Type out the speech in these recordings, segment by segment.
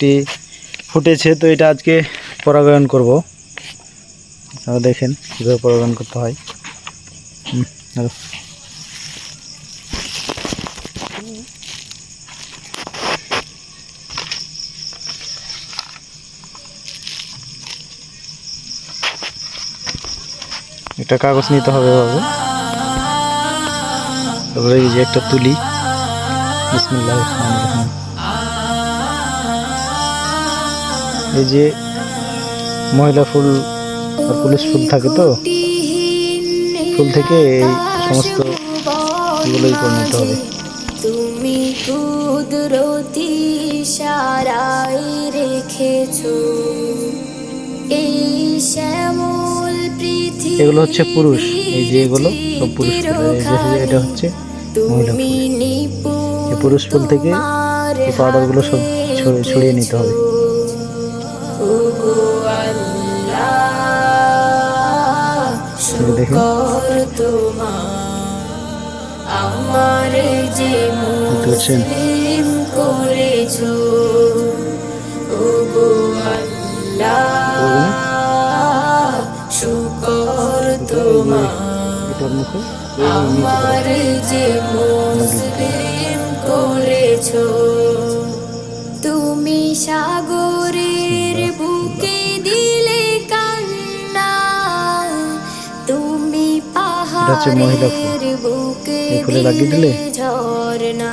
একটি ফুটেছে, তো এটা আজকে পরাগায়ন করব। আপনারা দেখেন কীভাবে পরাগায়ন করতে হয়। একটা কাগজ নিতে হবে এভাবে, তারপরে এই যে একটা তুলি, বিসমিল্লাহির রহমানির রহিম। এই যে মহিলা ফুল আর পুলিশ ফুল থাকে, তো ফুল থেকে এই সমস্ত এগুলোই করে নিতে হবে। তুমি কুদরতি ইশারায় রেখেছো এই শ্যামল পৃথিবী। এগুলো হচ্ছে পুরুষ, এই যে এগুলো সব পুরুষ ফুল, এটা হচ্ছে মহিলা ফুল। এই পুরুষ ফুল থেকে এই পাউডারগুলো সব ছড়িয়ে নিতে হবে। দেখেন আমার যে মুসলিম করেছো ওগো আল্লাহ, শুকর তোমার আমার যে মুসলিম করেছো। তুমি সাগরের বুকে দিলে কান্না, তুমি পাহাড়ের বুকে দিলে ঝরনা,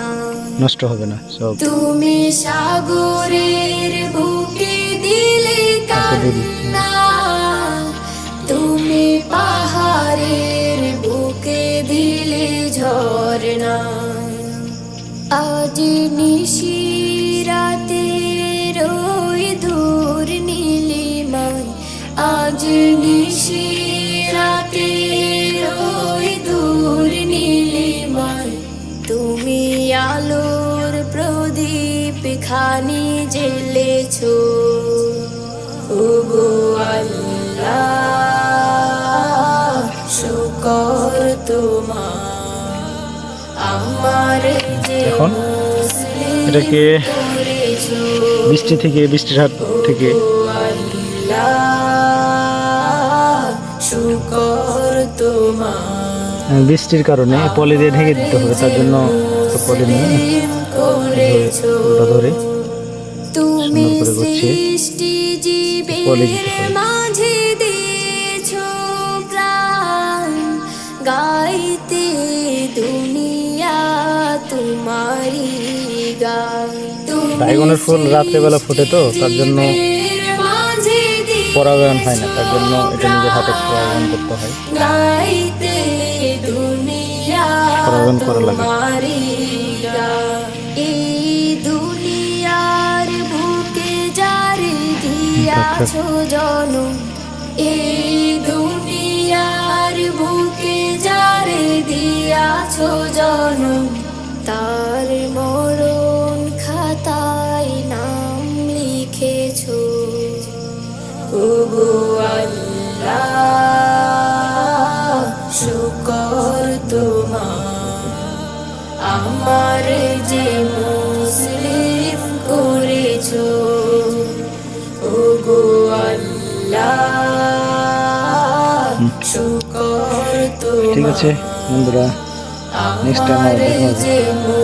নষ্ট হবে না সব। তুমি সাগরের বুকে দিলে কান্না, তুমি পাহাড়ের বুকে দিলে ঝরনা। আজ নিশিরাতে রই দূর নীলিমায়, আজ নিশিরাতে রই দূর নীলিমায়, তুমি আলোর প্রদীপ খানি জ্বেলেছো ওগো আল্লাহ, শুকর তোমার আমার যে এখন এটাকে বৃষ্টির হাত থেকে শুকর তোমার, বৃষ্টির কারণে পলি দিয়ে ঢেকে দিতে হবে, তার জন্য পলি নিয়ে ধরে তুমি সুন্দর করে গুছিয়ে পলি দিতে হবে। মাঝে দিয়েছো প্রাণ, গাইতে দুনিয়া তোমারি গান। ড্রাগনের ফুল রাত্রেবেলা ফোটে, তো তার জন্য পরাগায়ন হয় না, তার জন্য এটা নিজের হাতে পরাগায়ন করতে হয়। পরাগায়ন করা লাগে। এই দুনিয়ার বুকে যারে দিয়াছো জনম, এই দুনিয়ার বুকে যারে দিয়াছো জনম, তার মরণ খাতায় নাম লিখেছো ওগো আল্লাহ, শুকর তোমার আমার যে মুসলিম করেছো ওগো আল্লাহ, শুকর তোমার। ঠিক আছে বন্ধুরা, নেক্সট টাইম আবার দেখা হবে।